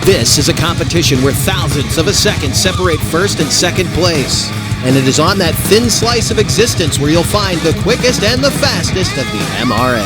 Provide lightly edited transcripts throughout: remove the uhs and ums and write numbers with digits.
This is a competition where thousandths of a second separate first and second place. And it is on that thin slice of existence where you'll find the quickest and the fastest of the MRA.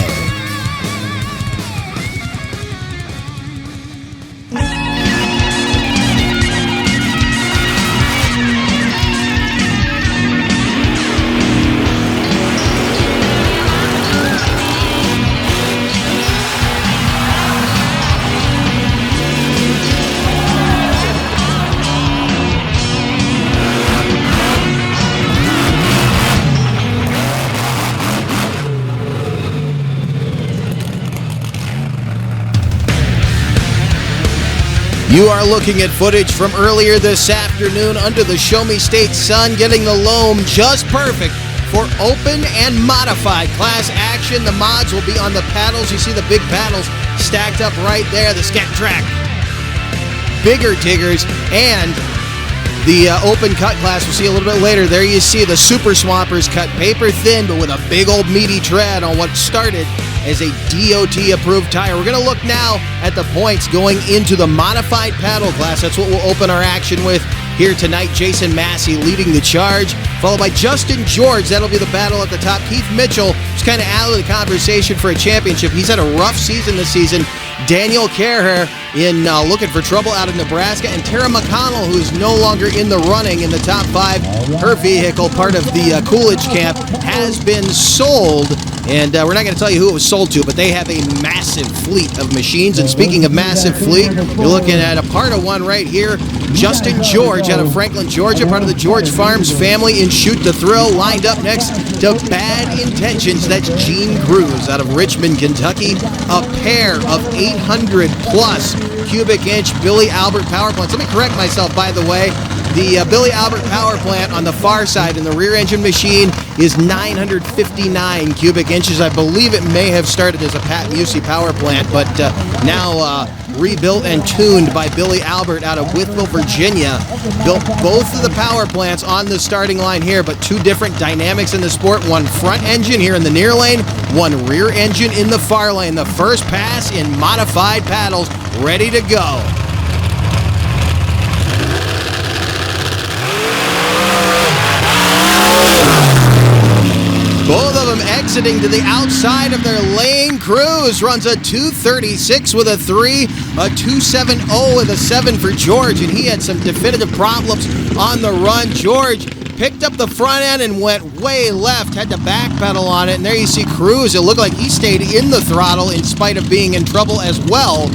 You are looking at footage from earlier this afternoon under the Show Me State sun, getting the loam just perfect for open and modified class action. The mods will be on the paddles. You see the big paddles stacked up right there, the Scat Track bigger diggers, and the open cut class we'll see a little bit later. There you see the Super Swampers cut paper thin, but with a big old meaty tread on what started as a DOT-approved tire. We're going to look now at the points going into the modified paddle class. That's what we'll open our action with here tonight. Jason Massey leading the charge, followed by Justin George. That'll be the battle at the top. Keith Mitchell is kind of out of the conversation for a championship. He's had a rough season this season. Daniel Carher in looking for trouble out of Nebraska, and Tara McConnell, who is no longer in the running in the top five. Her vehicle, part of the Coolidge camp, has been sold. And we're not going to tell you who it was sold to, but they have a massive fleet of machines. And speaking of massive fleet, you're looking at a part of one right here. Justin George out of Franklin, Georgia, part of the George Farms family in Shoot the Thrill, lined up next to Bad Intentions. That's Gene Cruz out of Richmond, Kentucky. A pair of 800-plus cubic inch Billy Albert power plants. Let me correct myself, by the way. The Billy Albert power plant on the far side in the rear engine machine is 959 cubic inches. I believe it may have started as a Pat Musey power plant, but now rebuilt and tuned by Billy Albert out of Wytheville, Virginia. Built both of the power plants on the starting line here, but two different dynamics in the sport. One front engine here in the near lane, one rear engine in the far lane. The first pass in modified paddles, ready to go. Both of them exiting to the outside of their lane. Cruz runs a 2:36 with a 3, a 2:70 with a 7 for George, and he had some definitive problems on the run. George picked up the front end and went way left, had to backpedal on it, and there you see Cruz. It looked like he stayed in the throttle in spite of being in trouble as well.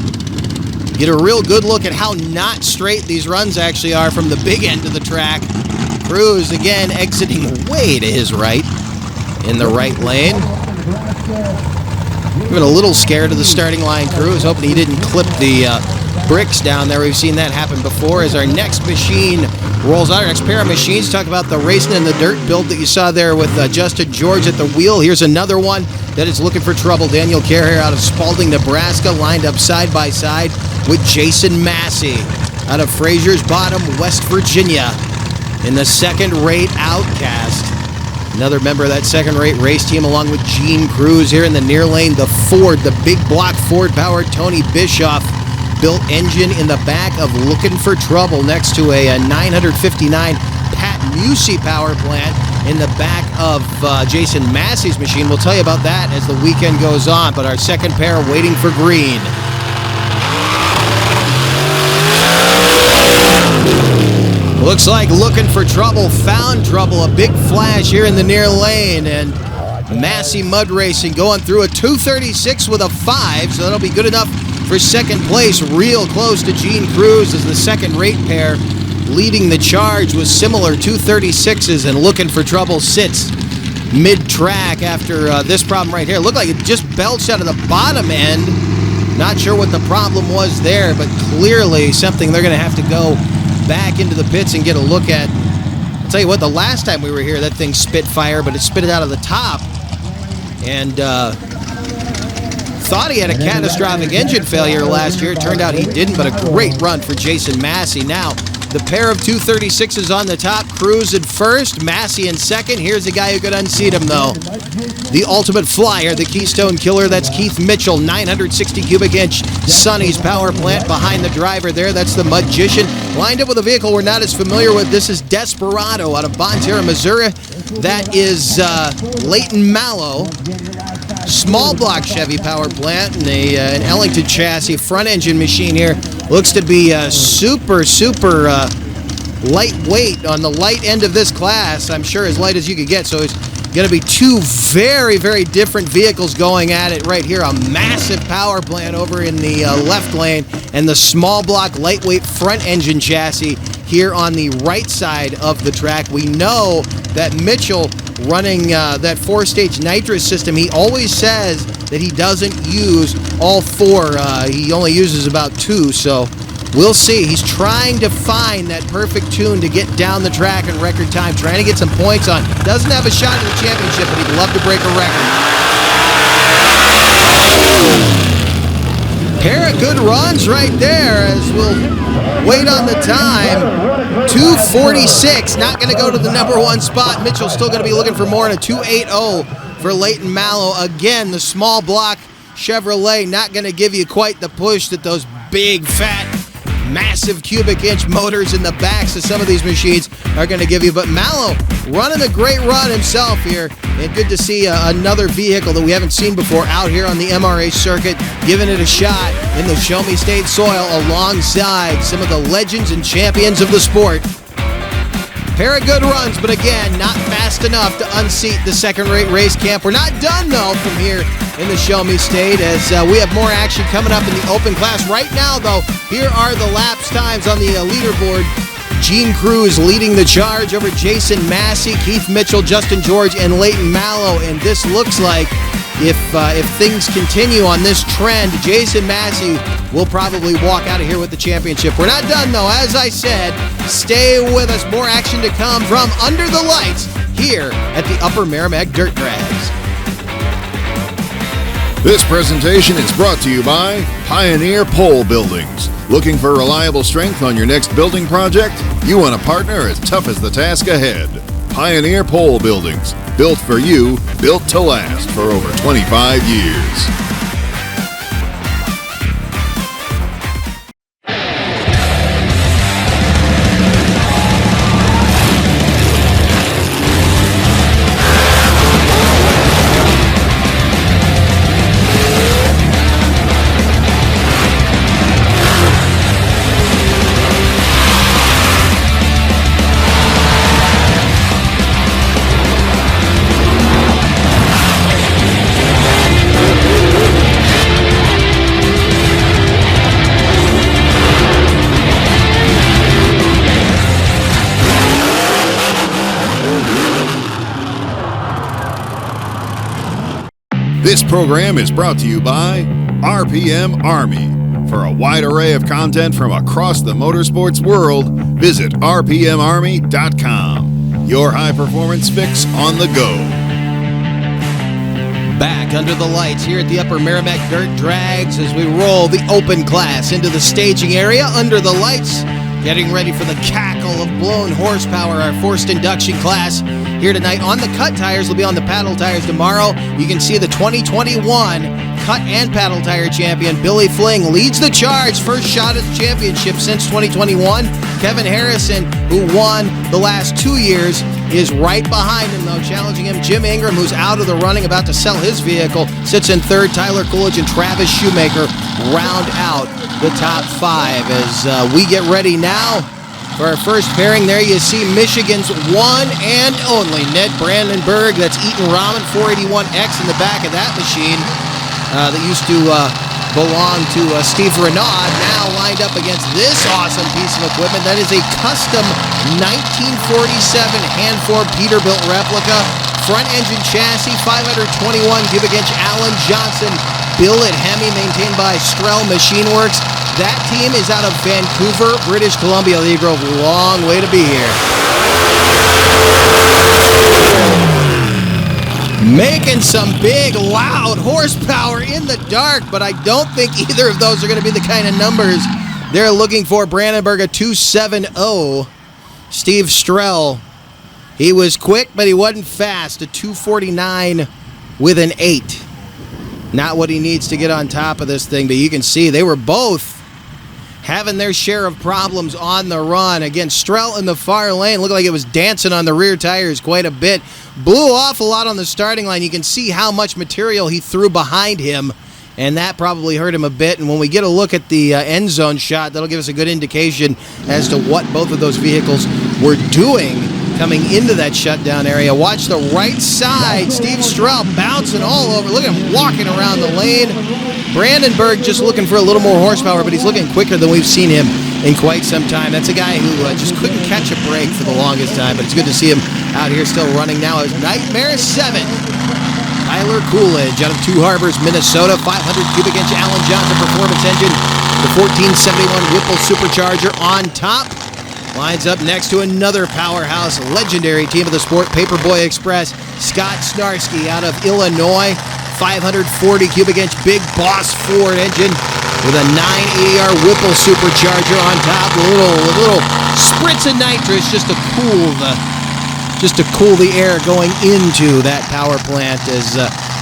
Get a real good look at how not straight these runs actually are from the big end of the track. Cruz again exiting way to his right in the right lane. Giving a little scare to the starting line crew. I was hoping he didn't clip the bricks down there. We've seen that happen before. As our next machine rolls out, our next pair of machines, talk about the Racing in the Dirt build that you saw there with Justin George at the wheel. Here's another one that is looking for trouble. Daniel Carher out of Spalding, Nebraska, lined up side by side with Jason Massey out of Fraser's Bottom, West Virginia, in the second-rate Outcast. Another member of that second-rate race team, along with Gene Cruz here in the near lane. The Ford, the big block Ford-powered Tony Bischoff built engine in the back of Looking for Trouble, next to a 959 Pat Musey power plant in the back of Jason Massey's machine. We'll tell you about that as the weekend goes on, but our second pair waiting for green. Looks like Looking for Trouble found trouble. A big flash here in the near lane, and Massey Mud Racing going through a 2:36 with a 5, so that'll be good enough for second place. Real close to Gene Cruz as the second-rate pair leading the charge with similar 2:36s, and Looking for Trouble sits mid-track after this problem right here. Looked like it just belched out of the bottom end. Not sure what the problem was there, but clearly something they're going to have to go back into the pits and get a look at. I'll tell you what, the last time we were here, that thing spit fire, but it spit it out of the top. And thought he had a catastrophic engine failure last year. It turned out he didn't, but a great run for Jason Massey. Now, The pair of 236s on the top, Cruz at first, Massey in second. Here's a guy who could unseat him, though. The ultimate flyer, the Keystone Killer, that's Keith Mitchell, 960 cubic inch Sonny's power plant behind the driver there. That's the Magician. Lined up with a vehicle we're not as familiar with. This is Desperado out of Bonne Terre, Missouri. That is Leighton Mallow. Small block Chevy power plant and an Ellington chassis front engine machine here. Looks to be super lightweight on the light end of this class. I'm sure as light as you could get. So it's going to be two very different vehicles going at it right here. A massive power plant over in the left lane and the small block lightweight front engine chassis here on the right side of the track. We know that Mitchell running that four-stage nitrous system, he always says that he doesn't use all four. He only uses about two, so we'll see. He's trying to find that perfect tune to get down the track in record time, trying to get some points on. Doesn't have a shot at the championship, but he'd love to break a record. Pair of good runs right there as we'll wait on the time. 2:46, not going to go to the number one spot. Mitchell's still going to be looking for more in a 2:80 for Leighton Mallow. Again, the small block Chevrolet not going to give you quite the push that those big, fat, massive cubic inch motors in the backs of some of these machines are going to give you. But Mallow running a great run himself here, and good to see another vehicle that we haven't seen before out here on the MRA circuit, giving it a shot in the Show Me State soil alongside some of the legends and champions of the sport. Pair of good runs, but again, not fast enough to unseat the second-rate race camp. We're not done, though, from here in the Show Me State, as we have more action coming up in the open class. Right now, though, here are the laps times on the leaderboard. Gene Cruz leading the charge over Jason Massey, Keith Mitchell, Justin George, and Leighton Mallow. And this looks like if things continue on this trend, Jason Massey will probably walk out of here with the championship. We're not done, though. As I said, stay with us. More action to come from under the lights here at the Upper Merrimack Dirt Drags. This presentation is brought to you by Pioneer Pole Buildings. Looking for reliable strength on your next building project? You want a partner as tough as the task ahead. Pioneer Pole Buildings. Built for you, built to last for over 25 years. This program is brought to you by RPM Army. For a wide array of content from across the motorsports world, visit rpmarmy.com. Your high-performance fix on the go. Back under the lights here at the Upper Merrimack Dirt Drags as we roll the open class into the staging area under the lights, getting ready for the cackle of blown horsepower, our forced induction class here tonight. On the cut tires, will be on the paddle tires tomorrow. You can see the 2021 cut and paddle tire champion, Billy Fling, leads the charge. First shot at the championship since 2021. Kevin Harrison, who won the last 2 years, is right behind him, though, challenging him. Jim Ingram, who's out of the running, about to sell his vehicle, sits in third. Tyler Coolidge and Travis Shoemaker round out the top five as we get ready now for our first pairing. There you see Michigan's one and only Ned Brandenburg. That's Eaton Ramen 481X in the back of that machine that used to belong to Steve Renaud, now lined up against this awesome piece of equipment. That is a custom 1947 hand-formed Peterbilt replica. Front engine chassis, 521 cubic inch Allen Johnson billet Hemi, maintained by Strel Machine Works. That team is out of Vancouver, British Columbia. They drove a long way to be here. Making some big, loud horsepower in the dark, but I don't think either of those are going to be the kind of numbers They're looking for Brandenburg a 2.70. Steve Strell, he was quick, but he wasn't fast. A 2.49 with an 8. Not what he needs to get on top of this thing, but you can see they were both having their share of problems on the run. Again, Strell in the far lane looked like it was dancing on the rear tires quite a bit. Blew off a lot on the starting line. You can see how much material he threw behind him, and that probably hurt him a bit. And when we get a look at the end zone shot, that'll give us a good indication as to what both of those vehicles were doing coming into that shutdown area. Watch the right side. Steve Strell bouncing all over. Look at him walking around the lane. Brandenburg just looking for a little more horsepower, but he's looking quicker than we've seen him in quite some time. That's a guy who just couldn't catch a break for the longest time, but it's good to see him out here still running now. It's Nightmare 7. Tyler Coolidge out of Two Harbors, Minnesota. 500 cubic inch Allen Johnson performance engine. The 1471 Whipple Supercharger on top. Lines up next to another powerhouse, legendary team of the sport, Paperboy Express. Scott Snarsky out of Illinois. 540 cubic inch Big Boss Ford engine with a 980R Whipple Supercharger on top. A little spritz of nitrous just to cool the air going into that power plant. As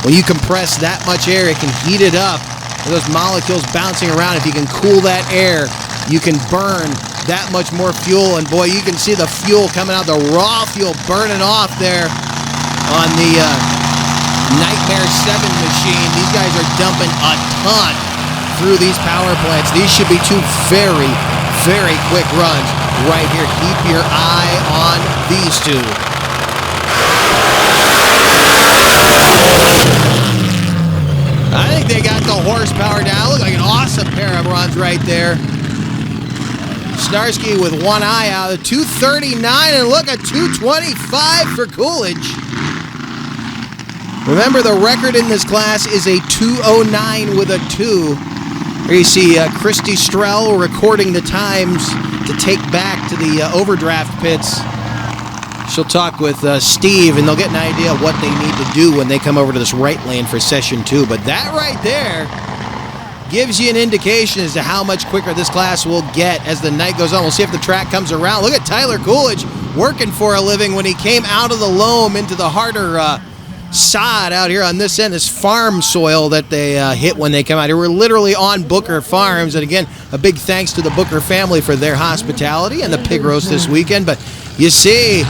when you compress that much air, it can heat it up. With those molecules bouncing around, if you can cool that air, you can burn that much more fuel. And boy, you can see the fuel coming out, the raw fuel burning off there on the Nightmare 7 machine. These guys are dumping a ton through these power plants. These should be two very, very quick runs right here. Keep your eye on these two. I think they got the horsepower down. Look like an awesome pair of runs right there. Snarsky with one eye out, a 239, and look, a 225 for Coolidge. Remember, the record in this class is a 209 with a 2. Here you see Christy Strell recording the times to take back to the overdraft pits. She'll talk with Steve, and they'll get an idea of what they need to do when they come over to this right lane for session 2. But that right there gives you an indication as to how much quicker this class will get as the night goes on. We'll see if the track comes around. Look at Tyler Coolidge working for a living when he came out of the loam into the harder sod out here on this end, this farm soil that they hit when they come out here. We're literally on Booker Farms, and again, a big thanks to the Booker family for their hospitality and the pig roast this weekend. But you see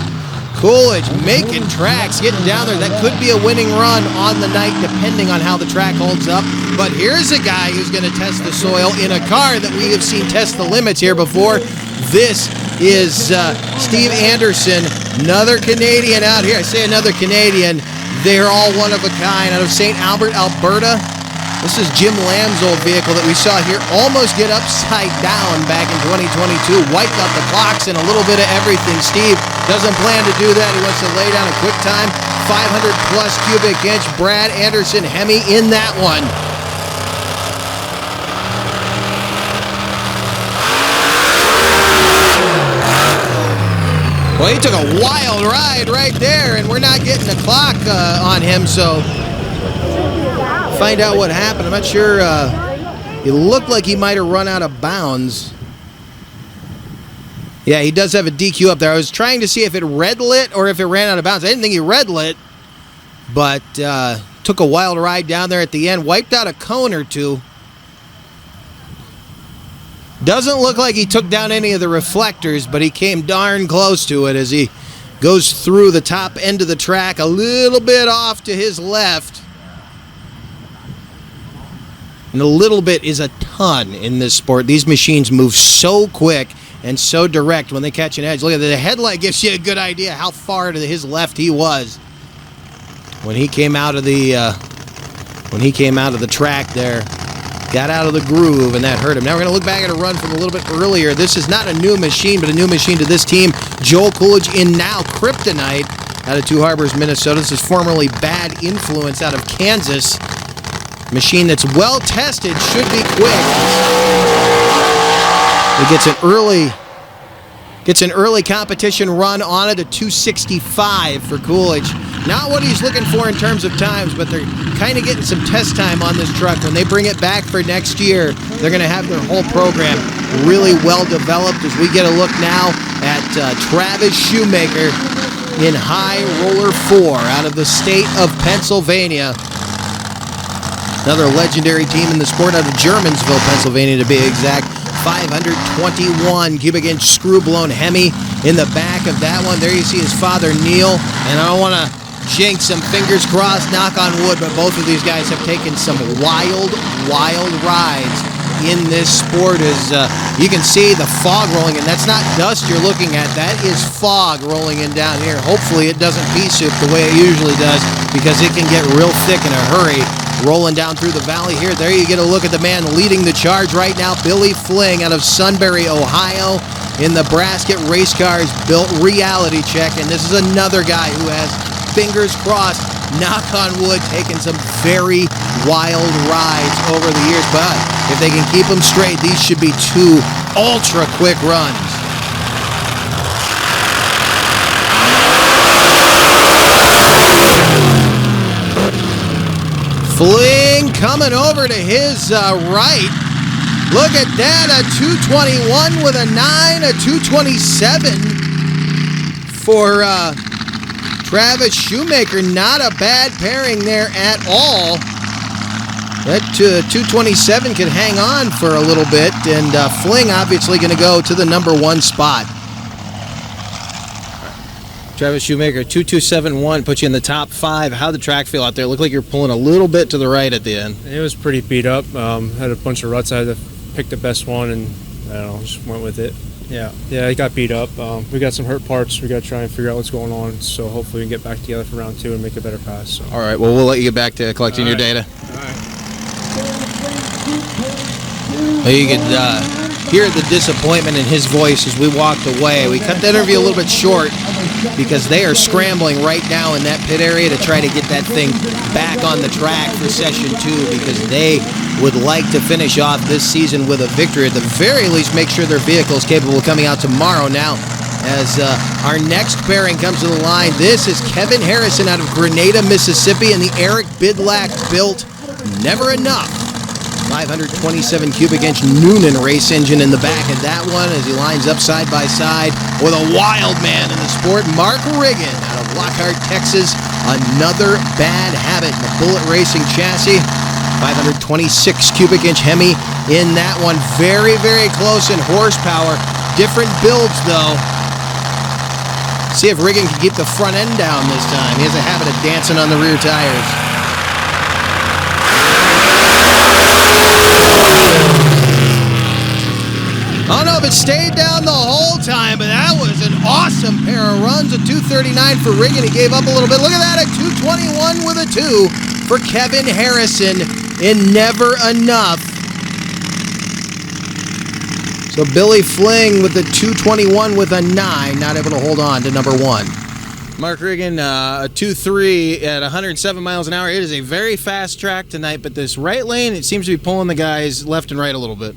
Coolidge making tracks, getting down there. That could be a winning run on the night, depending on how the track holds up. But here's a guy who's going to test the soil in a car that we have seen test the limits here before. This is Steve Anderson, another Canadian out here. I say another Canadian. They're all one of a kind out of St. Albert, Alberta. This is Jim Lamb's old vehicle that we saw here almost get upside down back in 2022. Wiped out the clocks and a little bit of everything. Steve doesn't plan to do that. He wants to lay down a quick time. 500 plus cubic inch Brad Anderson Hemi in that one. Well, he took a wild ride right there, and we're not getting a clock on him, so find out what happened. I'm not sure. It looked like he might have run out of bounds. Yeah, he does have a DQ up there. I was trying to see if it red lit or if it ran out of bounds. I didn't think he red lit, but took a wild ride down there at the end. Wiped out a cone or two. Doesn't look like he took down any of the reflectors, but he came darn close to it as he goes through the top end of the track, a little bit off to his left. And a little bit is a ton in this sport. These machines move so quick and so direct when they catch an edge. Look at the headlight, gives you a good idea how far to his left he was when he came out of the track there. Got out of the groove, and that hurt him. Now we're going to look back at a run from a little bit earlier. This is not a new machine, but a new machine to this team. Joel Coolidge in now Kryptonite out of Two Harbors, Minnesota. This is formerly Bad Influence out of Kansas. Machine that's well tested, should be quick. He gets an early competition run on it, a 265 for Coolidge. Not what he's looking for in terms of times, but they're kind of getting some test time on this truck. When they bring it back for next year, they're going to have their whole program really well developed as we get a look now at Travis Shoemaker in High Roller 4 out of the state of Pennsylvania. Another legendary team in the sport out of Germansville, Pennsylvania to be exact. 521 cubic inch screw blown Hemi in the back of that one. There you see his father Neil, and I don't want to jinx him, fingers crossed, knock on wood, but both of these guys have taken some wild rides in this sport. As you can see the fog rolling in. That's not dust you're looking at, that is fog rolling in down here. Hopefully it doesn't pea soup the way it usually does, because it can get real thick in a hurry rolling down through the valley here. There you get a look at the man leading the charge right now, Billy Fling out of Sunbury, Ohio, in the Brasket Race Cars Built Reality Check. And this is another guy who has, fingers crossed, knock on wood, taken some very wild rides over the years. But if they can keep them straight, these should be two ultra quick runs. Fling coming over to his right. Look at that, a 221 with a 9, a 227 for Travis Shoemaker. Not a bad pairing there at all. That 227 could hang on for a little bit, and Fling obviously going to go to the number 1 spot. Travis Shoemaker, 2271, puts you in the top 5. How'd the track feel out there? It looked like you're pulling a little bit to the right at the end. It was pretty beat up. Had a bunch of ruts. I had to pick the best one, and I don't know, just went with it. Yeah, it got beat up. We got some hurt parts. We got to try and figure out what's going on. So hopefully we can get back together for round 2 and make a better pass. So. All right, well, we'll let you get back to collecting your data. All right. Well, you could hear the disappointment in his voice as we walked away. We cut the interview a little bit short because they are scrambling right now in that pit area to try to get that thing back on the track for session 2, because they would like to finish off this season with a victory. At the very least, make sure their vehicle is capable of coming out tomorrow. Now, as our next pairing comes to the line, this is Kevin Harrison out of Grenada, Mississippi, and the Eric Bidlack built Never Enough 527 cubic inch Noonan race engine in the back of that one, as he lines up side by side with a wild man in the sport, Mark Riggin out of Lockhart, Texas. Another bad habit in the Bullet Racing chassis. 526 cubic inch Hemi in that one. Very, very close in horsepower. Different builds though. See if Riggin can keep the front end down this time. He has a habit of dancing on the rear tires. I don't know if it stayed down the whole time, but that was an awesome pair of runs. A 239 for Riggin. He gave up a little bit. Look at that, a 221 with a 2 for Kevin Harrison in Never Enough. So Billy Fling with the 221 with a 9, not able to hold on to number 1. Mark Riggin, a 2.3 at 107 miles an hour. It is a very fast track tonight, but this right lane, it seems to be pulling the guys left and right a little bit.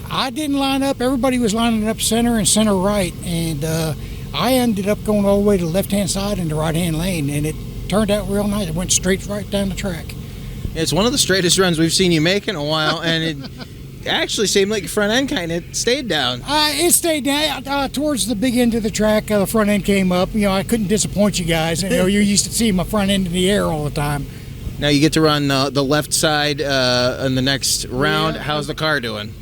I didn't line up. Everybody was lining up center and center right, and I ended up going all the way to the left-hand side in the right-hand lane, and it turned out real nice. It went straight right down the track. It's one of the straightest runs we've seen you make in a while, and it actually seemed like your front end kind of stayed down. It stayed down. Towards the big end of the track, the front end came up. You know, I couldn't disappoint you guys. You know, you're used to seeing my front end in the air all the time. Now you get to run the left side in the next round. Yeah. How's the car doing?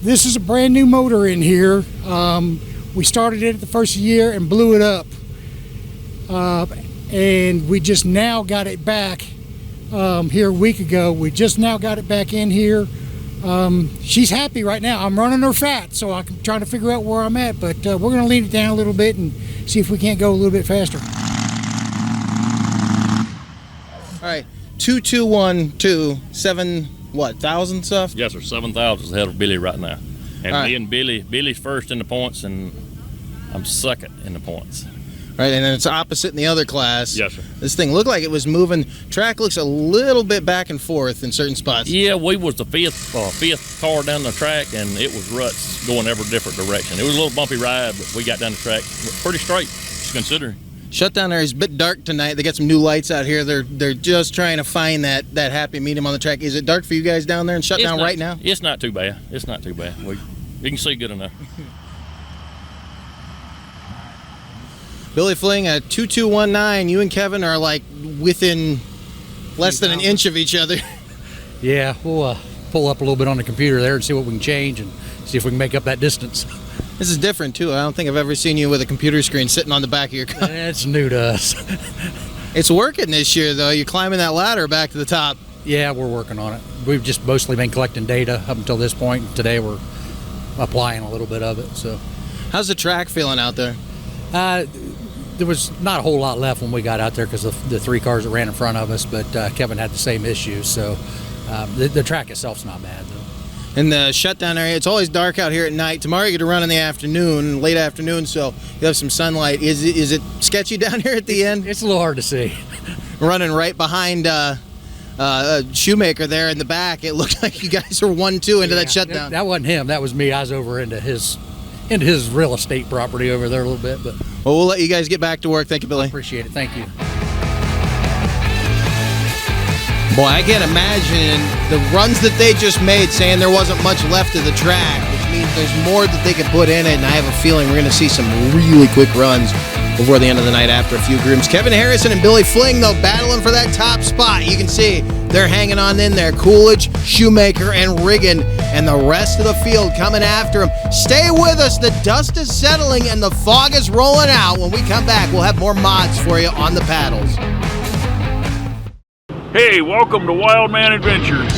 This is a brand new motor in here. We started it the first year and blew it up. And we just now got it back here a week ago. We just now got it back in here. She's happy right now. I'm running her fat, so I'm trying to figure out where I'm at, but we're going to lean it down a little bit and see if we can't go a little bit faster. All right, 2212, 7,000 stuff? Yes, sir. 7,000 is ahead of Billy right now. And right. Me and Billy's first in the points, and I'm second in the points. Right, and then it's opposite in the other class. Yes, sir. This thing looked like it was moving. Track looks a little bit back and forth in certain spots. Yeah, we was the fifth car down the track, and it was ruts going every different direction. It was a little bumpy ride, but we got down the track pretty straight, considering. Shutdown area is a bit dark tonight. They got some new lights out here. They're just trying to find that happy medium on the track. Is it dark for you guys down there in Shutdown right now? It's not too bad. It's not too bad. You can see good enough. Billy Fling, 2219. You and Kevin are like within less than an inch of each other. Yeah, we'll pull up a little bit on the computer there and see what we can change and see if we can make up that distance. This is different too. I don't think I've ever seen you with a computer screen sitting on the back of your car. It's new to us. It's working this year though. You're climbing that ladder back to the top. Yeah, we're working on it. We've just mostly been collecting data up until this point. Today we're applying a little bit of it. So, how's the track feeling out there? There was not a whole lot left when we got out there because of the 3 cars that ran in front of us, but Kevin had the same issues, so the track itself's not bad, though. In the shutdown area, it's always dark out here at night. Tomorrow you get to run in the afternoon, late afternoon, so you have some sunlight. Is it sketchy down here at the end? It's a little hard to see. Running right behind Shoemaker there in the back, it looked like you guys are 1-2 into that shutdown. That wasn't him. That was me. I was over into his real estate property over there a little bit, but... Well, we'll let you guys get back to work. Thank you, Billy. I appreciate it. Thank you. Boy, I can't imagine the runs that they just made saying there wasn't much left of the track, which means there's more that they could put in it, and I have a feeling we're going to see some really quick runs before the end of the night after a few grooms. Kevin Harrison and Billy Fling, though, battling for that top spot. You can see they're hanging on in there. Coolidge, Shoemaker, and Riggin, and the rest of the field coming after him. Stay with us. The dust is settling and the fog is rolling out. When we come back, we'll have more mods for you on the paddles. Hey, welcome to Wildman Adventures.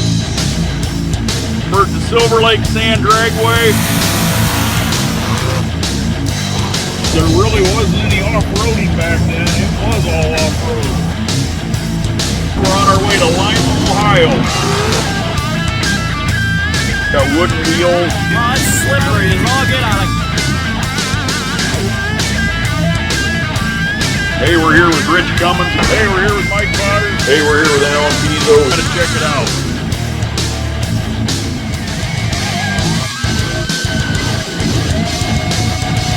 We're at the Silver Lake Sand Dragway. There really wasn't any off-roading back then. It was all off-road. We're on our way to Lima, Ohio. Got wooden wheels. Oh, it's slippery as all get out of. Hey, we're here with Rich Cummins. Hey, we're here with Mike Potter. Hey, we're here with Alan Pizzo. Gotta check it out.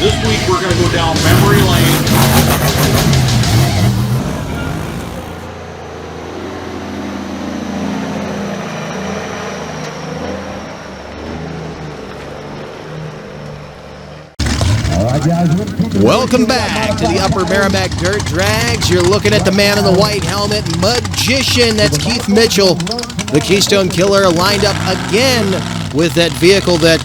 This week we're gonna go down memory lane. Welcome back to the Upper Merrimack Dirt Drags. You're looking at the man in the white helmet, Magician. That's Keith Mitchell, the Keystone Killer, lined up again with that vehicle that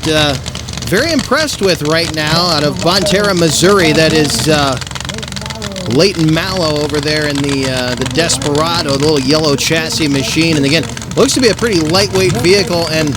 very impressed with right now out of Bonterra, Missouri. That is Leighton Mallow over there in the Desperado, the little yellow chassis machine. And again, looks to be a pretty lightweight vehicle, and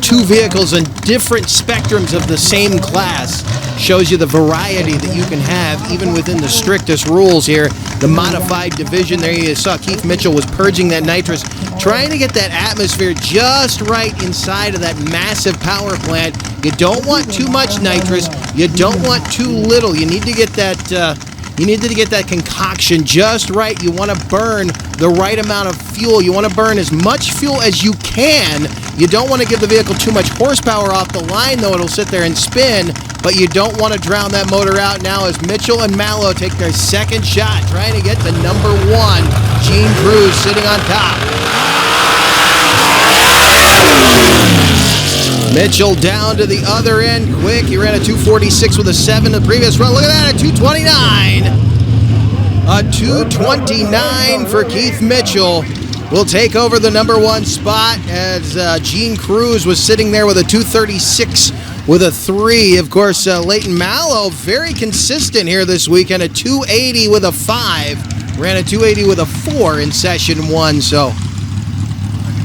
2 vehicles in different spectrums of the same class. Shows you the variety that you can have even within the strictest rules here. The modified division there, you saw Keith Mitchell was purging that nitrous, trying to get that atmosphere just right inside of that massive power plant. You don't want too much nitrous, you don't want too little. You need to get that concoction just right. You want to burn the right amount of fuel. You want to burn as much fuel as you can. You don't want to give the vehicle too much horsepower off the line, though it'll sit there and spin, but you don't want to drown that motor out now as Mitchell and Mallow take their second shot, trying to get to number 1. Gene Cruz sitting on top. Mitchell down to the other end quick. He ran a 246 with a 7 in the previous run. Look at that, a 229. A 229 for Keith Mitchell will take over the number 1 spot as Gene Cruz was sitting there with a 236 with a 3. Of course, Leighton Mallow, very consistent here this weekend, a 280 with a 5. Ran a 280 with a 4 in session 1, so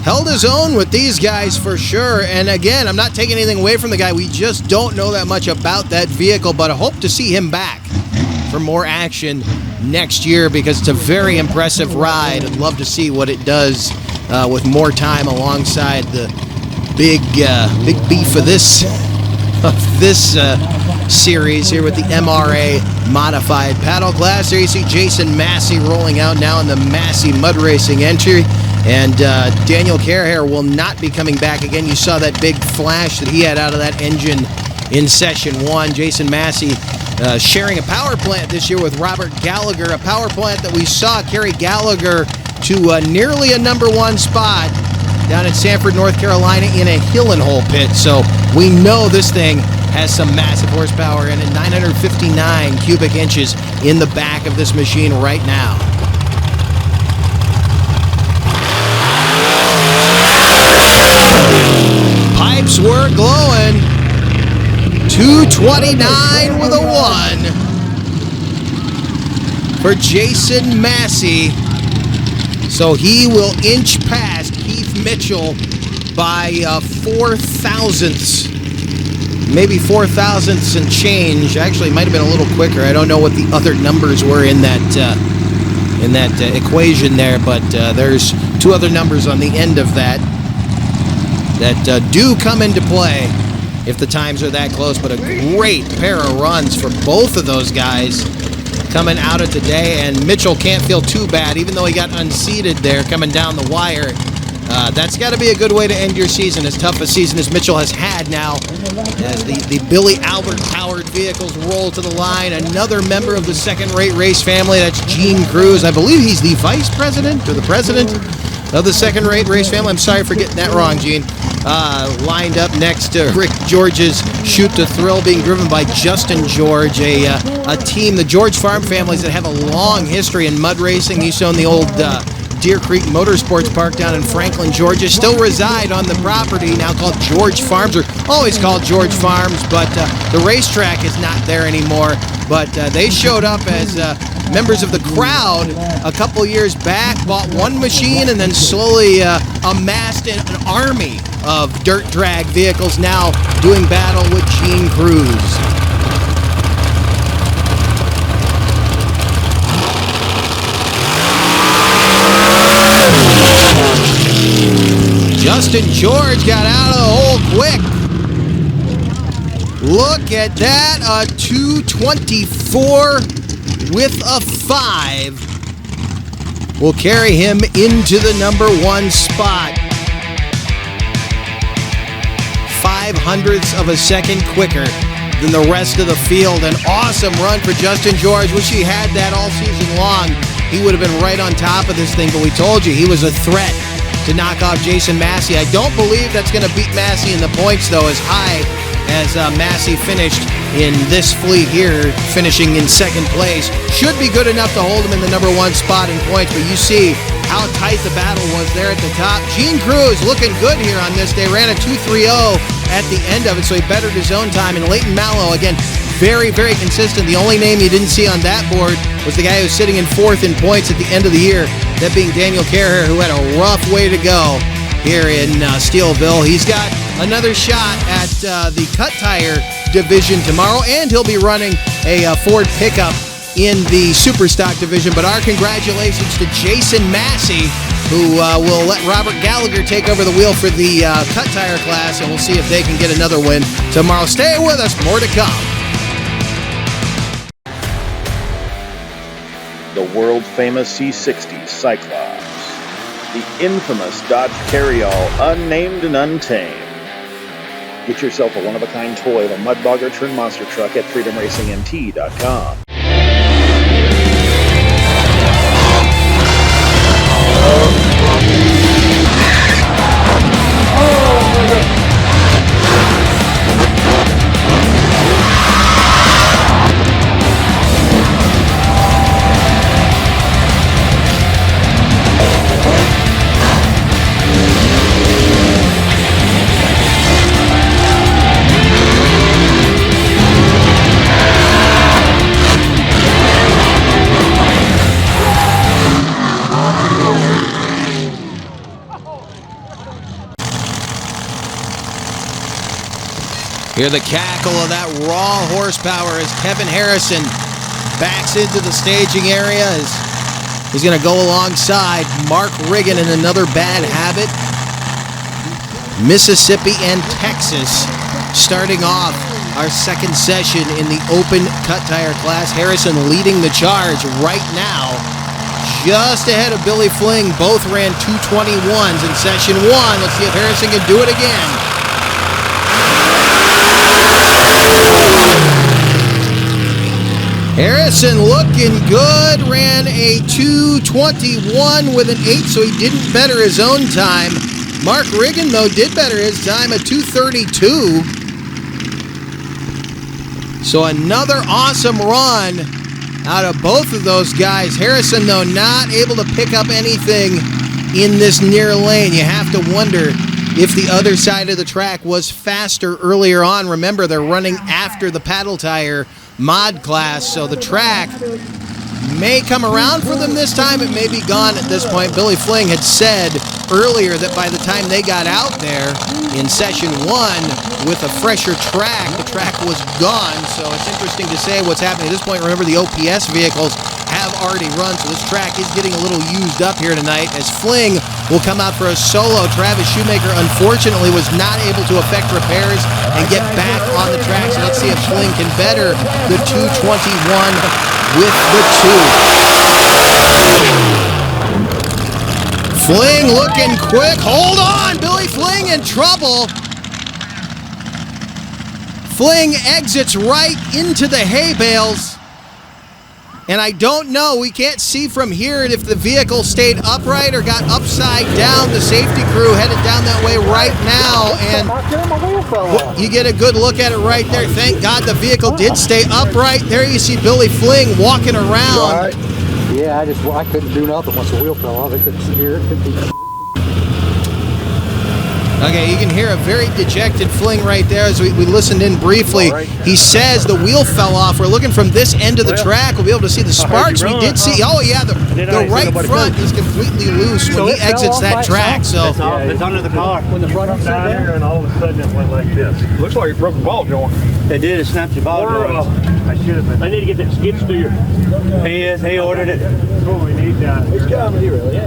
held his own with these guys for sure. And again, I'm not taking anything away from the guy. We just don't know that much about that vehicle, but I hope to see him back for more action next year because it's a very impressive ride. I'd love to see what it does with more time alongside the big beef of this series here with the MRA modified paddle class. There you see Jason Massey rolling out now in the Massey mud racing entry. And Daniel Caraher will not be coming back again. You saw that big flash that he had out of that engine in Session 1. Jason Massey sharing a power plant this year with Robert Gallagher, a power plant that we saw carry Gallagher to nearly a number 1 spot down in Sanford, North Carolina in a hill and hole pit. So we know this thing has some massive horsepower in it. 959 cubic inches in the back of this machine right now. Pipes were glowing. 229 with a 1 for Jason Massey. So he will inch past Keith Mitchell by 4 thousandths. Maybe 4 thousandths and change. Actually, it might have been a little quicker. I don't know what the other numbers were in that equation there, but there's 2 other numbers on the end of that do come into play if the times are that close. But a great pair of runs for both of those guys coming out of today, and Mitchell can't feel too bad, even though he got unseated there coming down the wire. That's got to be a good way to end your season, as tough a season as Mitchell has had now, as the Billy Albert-powered vehicles roll to the line. Another member of the second-rate race family, that's Gene Cruz. I believe he's the vice president or the president of the second-rate race family. I'm sorry for getting that wrong, Gene. Lined up next to Rick George's Shoot to Thrill, being driven by Justin George, a team, the George Farm families, that have a long history in mud racing. He's shown the old Deer Creek Motorsports Park down in Franklin, Georgia, still reside on the property, now called George Farms, or always called George Farms, but the racetrack is not there anymore. But they showed up as members of the crowd a couple years back, bought one machine, and then slowly amassed an army of dirt drag vehicles, now doing battle with Gene Cruz. Justin George got out of the hole quick. Look at that, a 224 with a 5 will carry him into the number 1 spot. 0.05 of a second quicker than the rest of the field. An awesome run for Justin George. Wish he had that all season long. He would have been right on top of this thing, but we told you he was a threat to knock off Jason Massey. I don't believe that's going to beat Massey in the points, though, as high as Massey finished in this fleet here, finishing in second place. Should be good enough to hold him in the number 1 spot in points, but you see how tight the battle was there at the top. Gene Cruz looking good here on this day. Ran a 2.30 at the end of it, so he bettered his own time. And Leighton Mallow, again, very, very consistent. The only name you didn't see on that board was the guy who's sitting in 4th in points at the end of the year, that being Daniel Carher, who had a rough way to go here in Steelville. He's got another shot at the Cut Tire division tomorrow, and he'll be running a Ford pickup in the Superstock division. But our congratulations to Jason Massey, who will let Robert Gallagher take over the wheel for the Cut Tire class, and we'll see if they can get another win tomorrow. Stay with us, more to come. The world-famous C60 Cyclops, the infamous Dodge Carryall, unnamed and untamed. Get yourself a one-of-a-kind toy of a Mudbogger turned monster truck at freedomracingmt.com. Hear the cackle of that raw horsepower as Kevin Harrison backs into the staging area. As he's going to go alongside Mark Riggin in another bad habit. Mississippi and Texas starting off our second session in the open cut tire class. Harrison leading the charge right now, just ahead of Billy Fling. Both ran 221s in session 1. Let's see if Harrison can do it again. Harrison looking good, ran a 2:21 with an 8, so he didn't better his own time. Mark Riggin, though, did better his time, a 2:32. So another awesome run out of both of those guys. Harrison, though, not able to pick up anything in this near lane. You have to wonder if the other side of the track was faster earlier on. Remember, they're running after the paddle tire mod class, so the track may come around for them this time. It may be gone at this point. Billy Fling had said earlier that by the time they got out there in session 1 with a fresher track, the track was gone. So it's interesting to say what's happening at this point. Remember, the OPS vehicles have already run, so this track is getting a little used up here tonight as Fling will come out for a solo. Travis Shoemaker, unfortunately, was not able to effect repairs and get back on the track, so let's see if Fling can better the 2:21 with the 2. Fling looking quick. Hold on! Billy Fling in trouble. Fling exits right into the hay bales. And I don't know, we can't see from here if the vehicle stayed upright or got upside down. The safety crew headed down that way right now, and you get a good look at it right there. Thank God the vehicle did stay upright. There you see Billy Fling walking around. Yeah, I couldn't do nothing once the wheel fell off. I couldn't hear it. Okay, you can hear a very dejected Fling right there as we listened in briefly. He says the wheel fell off. We're looking from this end of the track. We'll be able to see the sparks. We did see, oh yeah, the right front is completely loose when he exits that track. So it's under the car. When the front comes down here and all of a sudden it went like this. Looks like it broke the ball joint. It did. It snapped your ball joint. I should have been. I need to get that skid steer. He ordered it. That's what we need down here. He's coming here, really.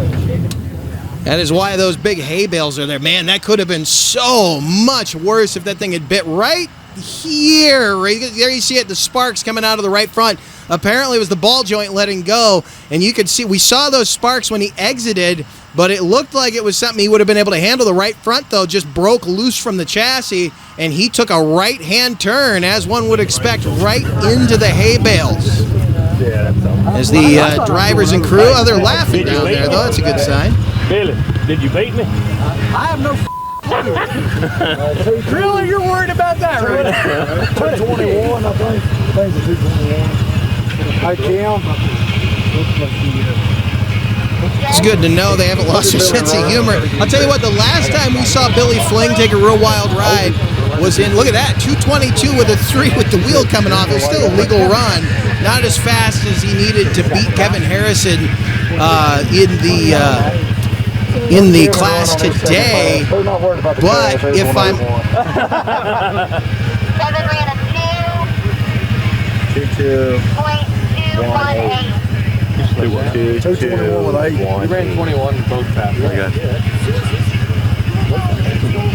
that is why those big hay bales are there. Man, that could have been so much worse if that thing had bit right here. Right there you see it, the sparks coming out of the right front. Apparently it was the ball joint letting go, and you could see, we saw those sparks when he exited, but it looked like it was something he would have been able to handle. The right front, though, just broke loose from the chassis, and he took a right-hand turn, as one would expect, right into the hay bales. As the drivers and crew, oh, they're laughing down there, though. That's a good sign. Billy, did you beat me? I have no Really? You're worried about that, right? 221, I think. I think it's 221. Hi, Kim. It's good to know they haven't lost their sense of humor. I'll tell you what, the last time we saw Billy Fling take a real wild ride was in, look at that, 222 with a 3 with the wheel coming off. It was still a legal run. Not as fast as he needed to beat Kevin Harrison in the class today, but if I'm... Kevin ran a 2.218. 221 with 8. You ran 21 both passes.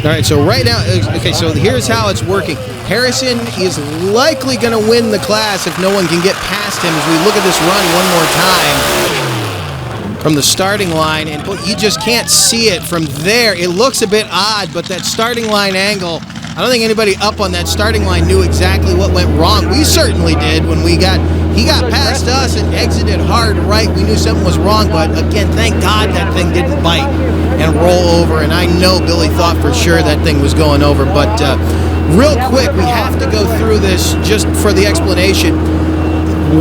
All right, so right now, okay, so here's how it's working. Harrison is likely going to win the class if no one can get past him as we look at this run one more time from the starting line, and you just can't see it from there. It looks a bit odd, but that starting line angle, I don't think anybody up on that starting line knew exactly what went wrong. We certainly did when he got past us and exited hard right. We knew something was wrong, but again, thank God that thing didn't bite and roll over, and I know Billy thought for sure that thing was going over, but real quick, we have to go through this just for the explanation.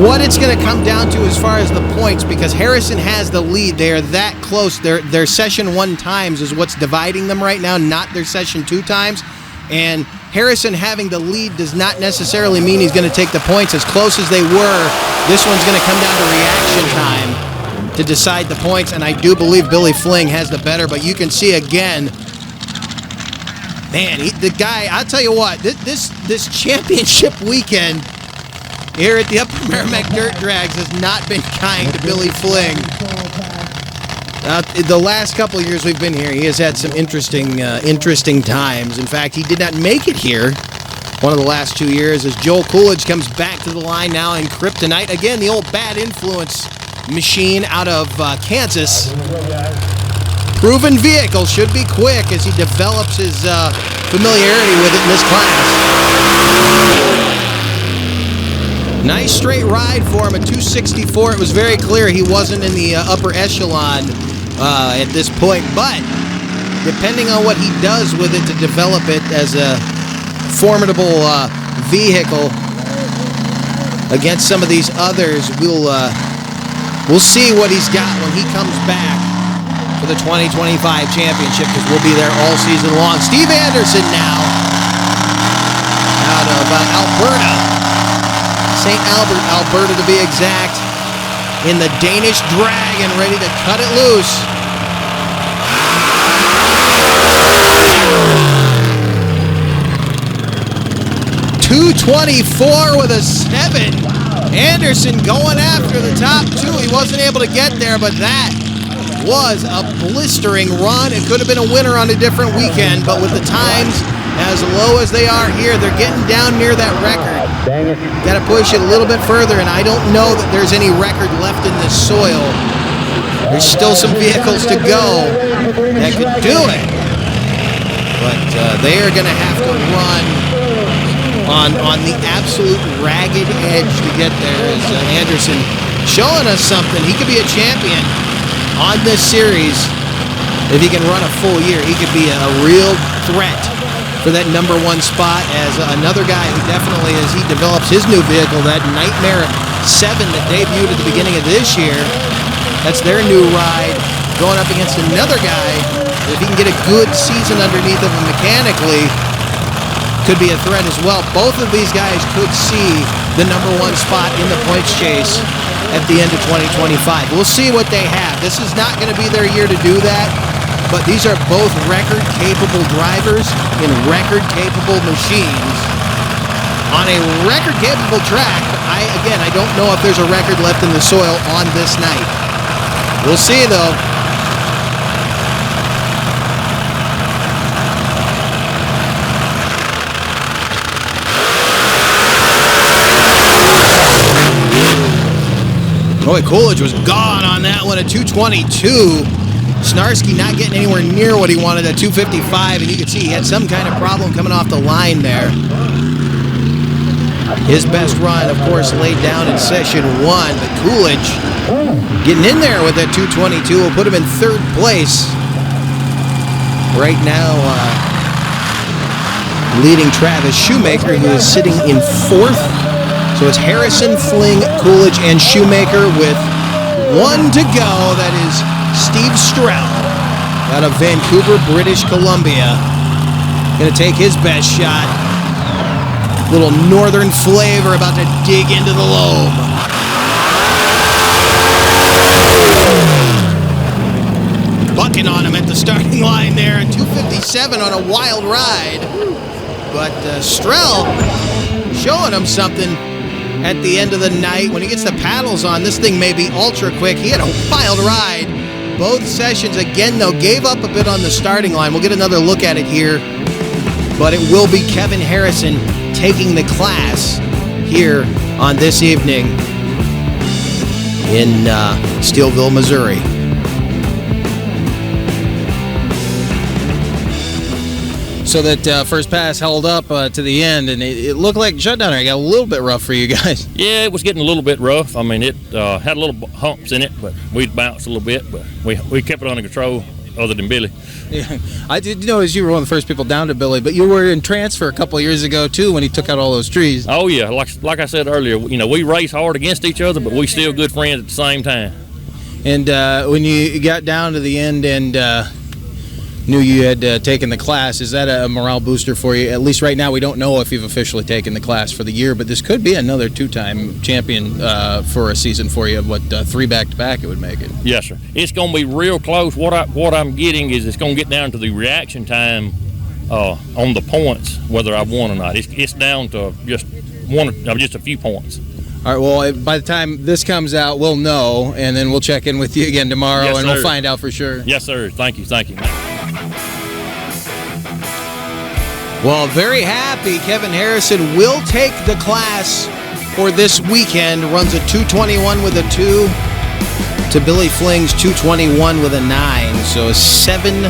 What it's going to come down to as far as the points, because Harrison has the lead. They are that close. Their session 1 times is what's dividing them right now, not their session 2 times. And Harrison having the lead does not necessarily mean he's going to take the points. As close as they were, this one's going to come down to reaction time to decide the points, and I do believe Billy Fling has the better, but you can see again, man, the guy, I'll tell you what, this championship weekend here at the Upper Merrimack Dirt Drags has not been kind to Billy Fling. The last couple of years we've been here, he has had some interesting times. In fact, he did not make it here one of the last 2 years as Joel Coolidge comes back to the line now in Kryptonite. Again, the old bad influence machine out of Kansas. Proven vehicle, should be quick as he develops his familiarity with it in this class. Nice straight ride for him at 264. It was very clear he wasn't in the upper echelon at this point, but depending on what he does with it to develop it as a formidable vehicle against some of these others, we'll see what he's got when he comes back for the 2025 championship, because we'll be there all season long. Steve Anderson now out of Alberta, St. Albert, Alberta to be exact, in the Danish Dragon, ready to cut it loose. .224 with a 7. Anderson going after the top two. He wasn't able to get there, but that was a blistering run. It could have been a winner on a different weekend, but with the times as low as they are here, they're getting down near that record. Got to push it a little bit further, and I don't know that there's any record left in this soil. There's still some vehicles to go that could do it, but they are going to have to run on the absolute ragged edge to get there. As Anderson showing us something. He could be a champion on this series if he can run a full year. He could be a real threat for that number one spot, as another guy who definitely, as he develops his new vehicle, that Nightmare 7 that debuted at the beginning of this year, that's their new ride, going up against another guy, if he can get a good season underneath of him mechanically, could be a threat as well. Both of these guys could see the number one spot in the points chase at the end of 2025. We'll see what they have. This is not going to be their year to do that, but these are both record-capable drivers in record-capable machines on a record-capable track. I don't know if there's a record left in the soil on this night. We'll see, though. Boy, Coolidge was gone on that one at 222. Snarsky not getting anywhere near what he wanted at 255, and you can see he had some kind of problem coming off the line there. His best run, of course, laid down in session 1, but Coolidge getting in there with that 222 will put him in third place. Right now, leading Travis Shoemaker, who is sitting in fourth. So it's Harrison, Fling, Coolidge, and Shoemaker with one to go. That is Steve Stroud out of Vancouver, British Columbia. Going to take his best shot. Little northern flavor about to dig into the loam. Bucking on him at the starting line there at 257 on a wild ride. But Strell showing him something at the end of the night. When he gets the paddles on, this thing may be ultra quick. He had a wild ride both sessions. Again, though, gave up a bit on the starting line. We'll get another look at it here, but it will be Kevin Harrison taking the class here on this evening in Steelville, Missouri. So that first pass held up to the end, and it looked like shutdown. It got a little bit rough for you guys. Yeah, it was getting a little bit rough. I mean, it had a little humps in it, but we'd bounced a little bit, but we kept it under control, other than Billy. Yeah, I did notice you were one of the first people down to Billy, but you were in transfer a couple of years ago too when he took out all those trees. Oh yeah, like I said earlier, we race hard against each other, but we still good friends at the same time. And when you got down to the end and knew you had taken the class, is that a morale booster for you? At least right now, we don't know if you've officially taken the class for the year, but this could be another two-time champion for a season for you. What, 3 back-to-back it would make it? Yes, sir. It's going to be real close. What I'm getting is it's going to get down to the reaction time on the points, whether I won or not. It's down to just a few points. All right, well, by the time this comes out, we'll know, and then we'll check in with you again tomorrow, yes, and sir. We'll find out for sure. Yes, sir. Thank you. Well, very happy Kevin Harrison will take the class for this weekend. Runs a 221 with a 2 to Billy Fling's 221 with a 9. So a 7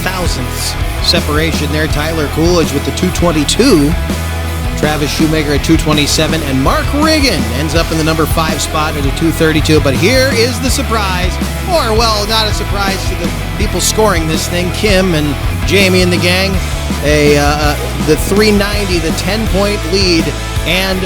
thousandths separation there. Tyler Coolidge with the 222 Travis Shoemaker at 227, and Mark Riggin ends up in the number 5 spot at a 232. But here is the surprise, or well, not a surprise to the people scoring this thing, Kim and Jamie and the gang. The 390, the 10-point lead and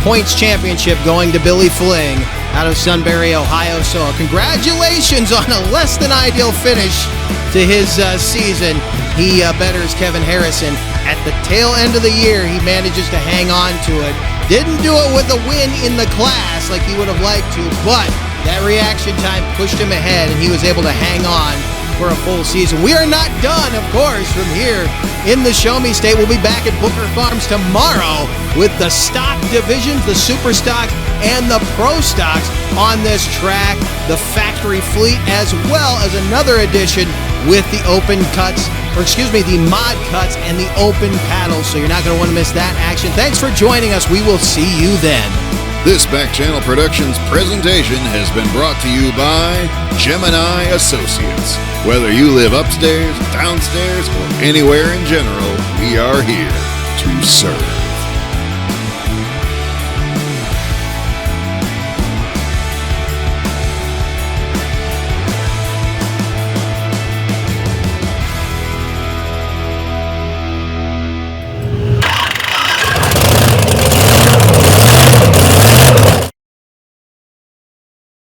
points championship going to Billy Fling out of Sunbury, Ohio. So congratulations on a less than ideal finish to his season. He betters Kevin Harrison. At the tail end of the year, he manages to hang on to it. Didn't do it with a win in the class like he would have liked to, but that reaction time pushed him ahead, and he was able to hang on for a full season. We are not done, of course, from here in the Show Me State. We'll be back at Booker Farms tomorrow with the stock divisions, the super stocks, and the pro stocks on this track, the factory fleet, as well as another edition with the open cuts, the mod cuts and the open paddles. So you're not going to want to miss that action. Thanks for joining us. We will see you then. This Back Channel Productions presentation has been brought to you by Gemini Associates. Whether you live upstairs, downstairs, or anywhere in general, we are here to serve.